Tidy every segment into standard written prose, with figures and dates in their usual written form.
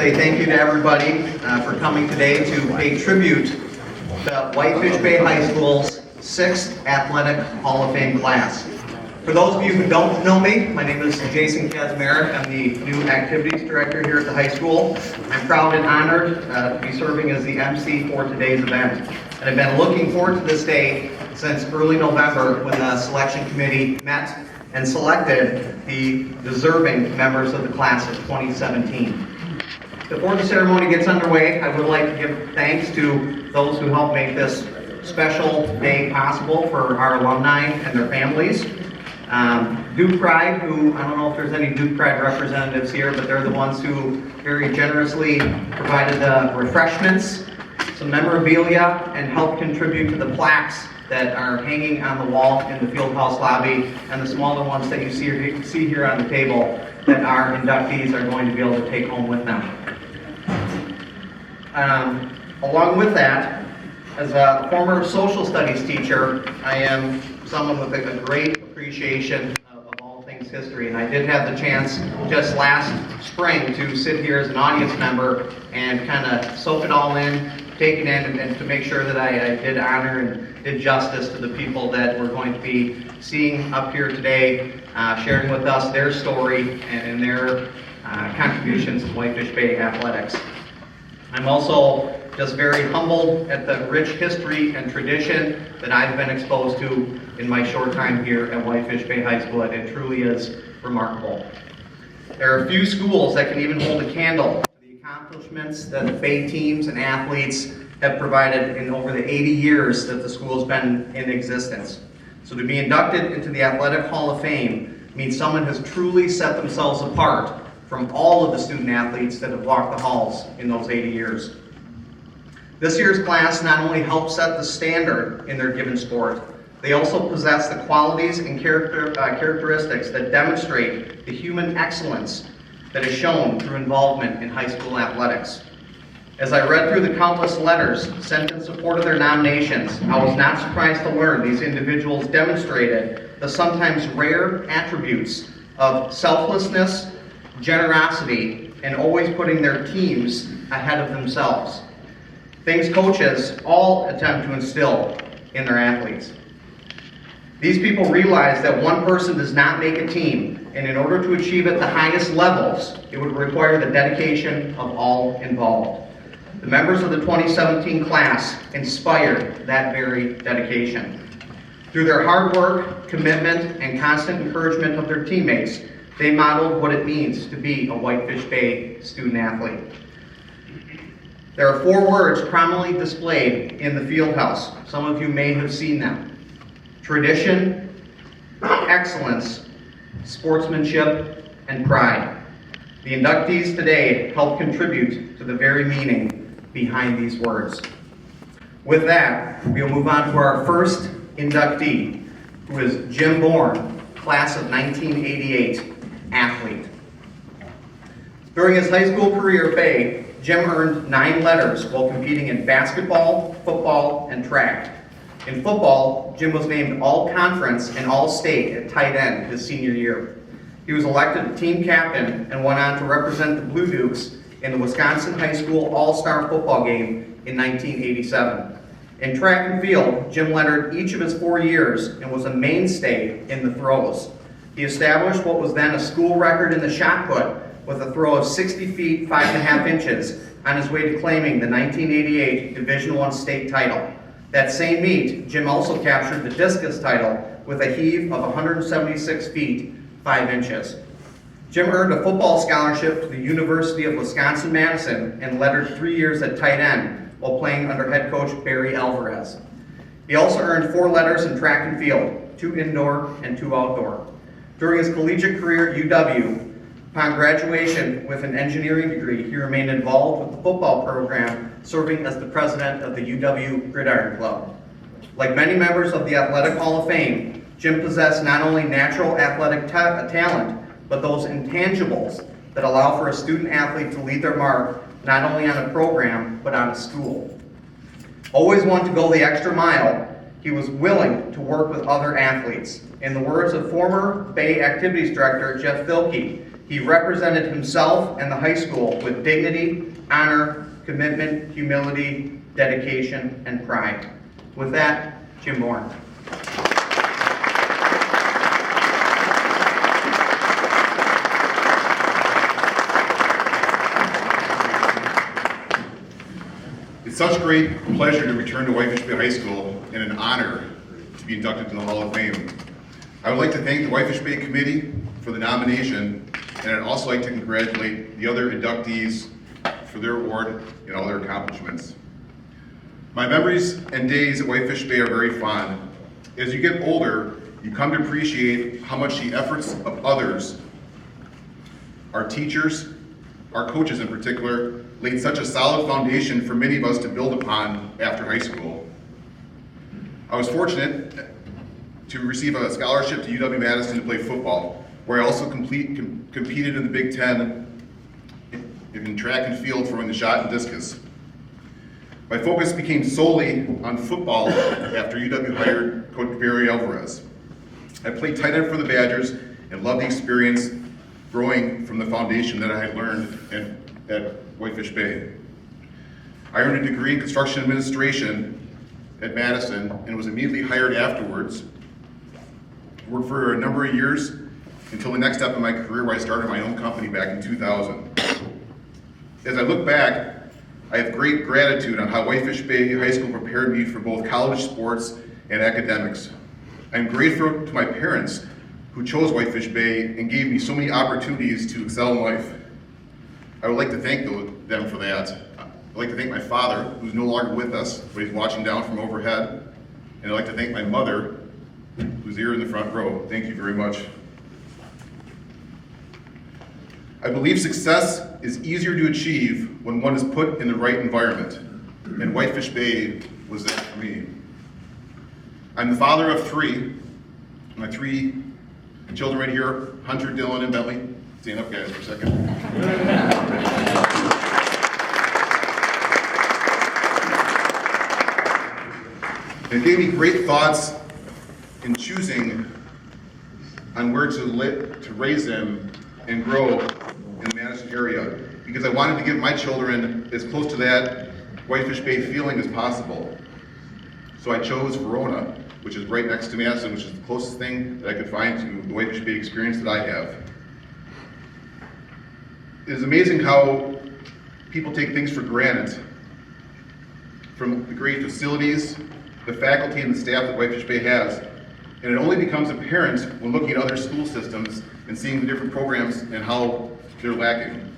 say thank you to everybody for coming today to pay tribute to Whitefish Bay High School's 6th Athletic Hall of Fame class. For those of you who don't know me, my name is Jason Kazmarek. I'm the new activities director here at the high school. I'm proud and honored to be serving as the MC for today's event. And I've been looking forward to this day since early November when the selection committee met and selected the deserving members of the class of 2017. Before the ceremony gets underway, I would like to give thanks to those who helped make this special day possible for our alumni and their families. Duke Pride, who, I don't know if there's any Duke Pride representatives here, but they're the ones who very generously provided the refreshments, some memorabilia, and helped contribute to the plaques that are hanging on the wall in the field house lobby, and the smaller ones that you see here on the table that our inductees are going to be able to take home with them. Along with that, as a former social studies teacher, I am someone with a great appreciation of all things history, and I did have the chance just last spring to sit here as an audience member and kind of soak it all in, take it in, and to make sure that I did honor and did justice to the people that we're going to be seeing up here today, sharing with us their story and their contributions to Whitefish Bay athletics. I'm also just very humbled at the rich history and tradition that I've been exposed to in my short time here at Whitefish Bay High School. It truly is remarkable. There are few schools that can even hold a candle to the accomplishments that the Bay teams and athletes have provided in over the 80 years that the school has been in existence. So to be inducted into the Athletic Hall of Fame means someone has truly set themselves apart from all of the student athletes that have walked the halls in those 80 years. This year's class not only helps set the standard in their given sport, they also possess the qualities and characteristics that demonstrate the human excellence that is shown through involvement in high school athletics. As I read through the countless letters sent in support of their nominations, I was not surprised to learn these individuals demonstrated the sometimes rare attributes of selflessness, generosity, and always putting their teams ahead of themselves. Things coaches all attempt to instill in their athletes. These people realize that one person does not make a team, and in order to achieve at the highest levels, it would require the dedication of all involved. The members of the 2017 class inspired that very dedication. Through their hard work, commitment, and constant encouragement of their teammates, they modeled what it means to be a Whitefish Bay student athlete. There are 4 words prominently displayed in the field house. Some of you may have seen them. Tradition, excellence, sportsmanship, and pride. The inductees today help contribute to the very meaning behind these words. With that, we'll move on to our first inductee, who is Jim Bourne, class of 1988, athlete. During his high school career at Bay, Jim earned 9 letters while competing in basketball, football, and track. In football, Jim was named All-Conference and All-State at tight end his senior year. He was elected team captain and went on to represent the Blue Dukes in the Wisconsin High School All-Star Football Game in 1987. In track and field, Jim lettered each of his 4 years and was a mainstay in the throws. He established what was then a school record in the shot put with a throw of 60 feet 5.5 inches on his way to claiming the 1988 Division I state title. That same meet, Jim also captured the discus title with a heave of 176 feet 5 inches. Jim earned a football scholarship to the University of Wisconsin-Madison and lettered 3 years at tight end while playing under head coach Barry Alvarez. He also earned 4 letters in track and field, 2 indoor and 2 outdoor. During his collegiate career at UW, upon graduation with an engineering degree, he remained involved with the football program, serving as the president of the UW Gridiron Club. Like many members of the Athletic Hall of Fame, Jim possessed not only natural athletic talent, but those intangibles that allow for a student athlete to leave their mark not only on a program, but on a school. Always one to go the extra mile, he was willing to work with other athletes. In the words of former Bay Activities Director Jeff Filkey, He represented himself and the high school with dignity, honor, commitment, humility, dedication, and pride. With that, Jim Bourne. It's such great pleasure to return to Whitefish Bay High School and an honor to be inducted in the Hall of Fame. I would like to thank the Whitefish Bay Committee for the nomination, and I'd also like to congratulate the other inductees for their award and all their accomplishments. My memories and days at Whitefish Bay are very fond. As you get older, you come to appreciate how much the efforts of others, our teachers, our coaches in particular, laid such a solid foundation for many of us to build upon after high school. I was fortunate to receive a scholarship to UW-Madison to play football, where I also competed in the Big Ten in track and field throwing the shot and discus. My focus became solely on football after UW hired Coach Barry Alvarez. I played tight end for the Badgers and loved the experience growing from the foundation that I had learned at Whitefish Bay. I earned a degree in construction administration at Madison and was immediately hired afterwards. Worked for a number of years until the next step in my career where I started my own company back in 2000. As I look back, I have great gratitude on how Whitefish Bay High School prepared me for both college sports and academics. I'm grateful to my parents who chose Whitefish Bay and gave me so many opportunities to excel in life. I would like to thank them for that. I'd like to thank my father, who's no longer with us, but he's watching down from overhead. And I'd like to thank my mother, who's here in the front row. Thank you very much. I believe success is easier to achieve when one is put in the right environment, and Whitefish Bay was that for me. I'm the father of three. My three children right here, Hunter, Dylan, and Bentley. Stand up, guys, for a second. It gave me great thoughts in choosing on where to raise them and grow in the Madison area, because I wanted to give my children as close to that Whitefish Bay feeling as possible. So I chose Verona, which is right next to Madison, which is the closest thing that I could find to the Whitefish Bay experience that I have. It is amazing how people take things for granted, from the great facilities, the faculty and the staff that Whitefish Bay has, and it only becomes apparent when looking at other school systems and seeing the different programs and how they're lacking.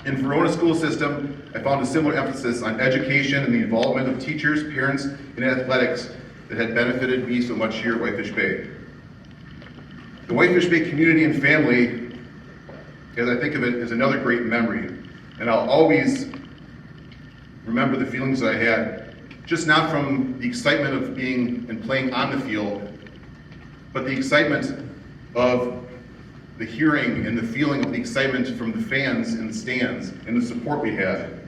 In Verona school system, I found a similar emphasis on education and the involvement of teachers, parents, and athletics that had benefited me so much here at Whitefish Bay. The Whitefish Bay community and family, as I think of it, is another great memory, and I'll always remember the feelings that I had, just not from the excitement of being and playing on the field, but the excitement of the hearing and the feeling of the excitement from the fans in the stands and the support we had.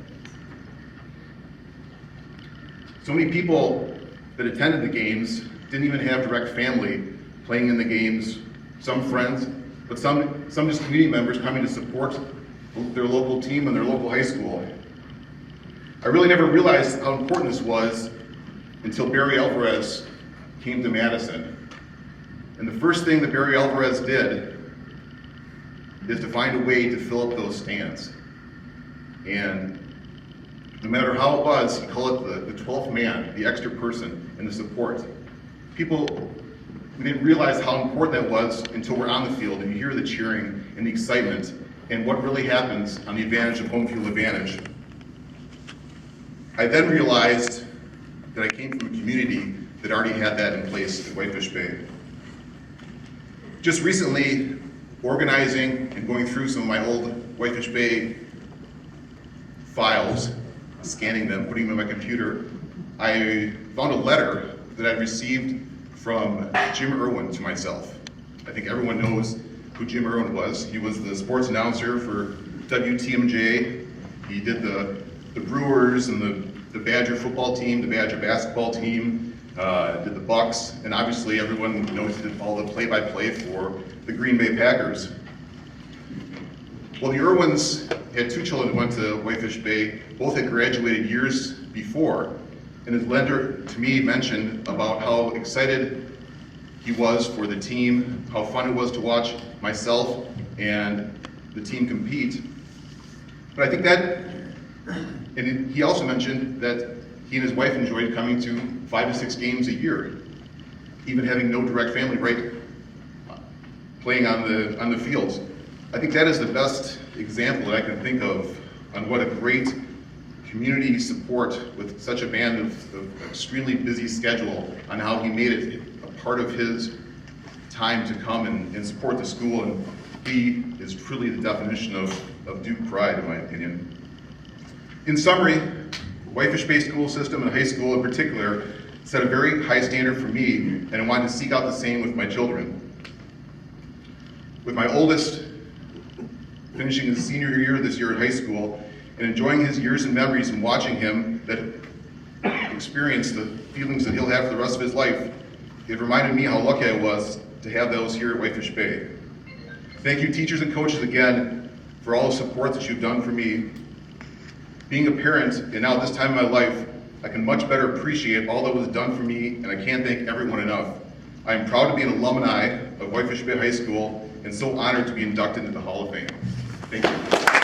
So many people that attended the games didn't even have direct family playing in the games, some friends, but some just community members coming to support their local team and their local high school. I really never realized how important this was until Barry Alvarez came to Madison. And the first thing that Barry Alvarez did is to find a way to fill up those stands. And no matter how it was, he called it the 12th man, the extra person, and the support. People, we didn't realize how important that was until we're on the field and you hear the cheering and the excitement and what really happens on the advantage of home field advantage. I then realized that I came from a community that already had that in place at Whitefish Bay. Just recently, organizing and going through some of my old Whitefish Bay files, scanning them, putting them in my computer, I found a letter that I'd received from Jim Irwin to myself. I think everyone knows who Jim Irwin was. He was the sports announcer for WTMJ. He did the Brewers and the Badger football team, the Badger basketball team, did the Bucks, and obviously everyone knows he did all the play-by-play for the Green Bay Packers. Well, the Irwins had two children who went to Whitefish Bay. Both had graduated years before. And his lender to me mentioned about how excited he was for the team, how fun it was to watch myself and the team compete. But I think that, and he also mentioned that he and his wife enjoyed coming to 5 to 6 games a year, even having no direct family right playing on the fields. I think that is the best example that I can think of on what a great community support with such a band of extremely busy schedule on how he made it a part of his time to come and support the school, and he is truly the definition of Duke pride, in my opinion. In summary, Whitefish Bay school system and high school in particular set a very high standard for me, and I wanted to seek out the same with my children. With my oldest finishing his senior year this year at high school and enjoying his years and memories and watching him experience the feelings that he'll have for the rest of his life, it reminded me how lucky I was to have those here at Whitefish Bay. Thank you, teachers and coaches, again, for all the support that you've done for me. Being a parent, and now at this time in my life, I can much better appreciate all that was done for me, and I can't thank everyone enough. I am proud to be an alumni of Whitefish Bay High School and so honored to be inducted into the Hall of Fame. Thank you.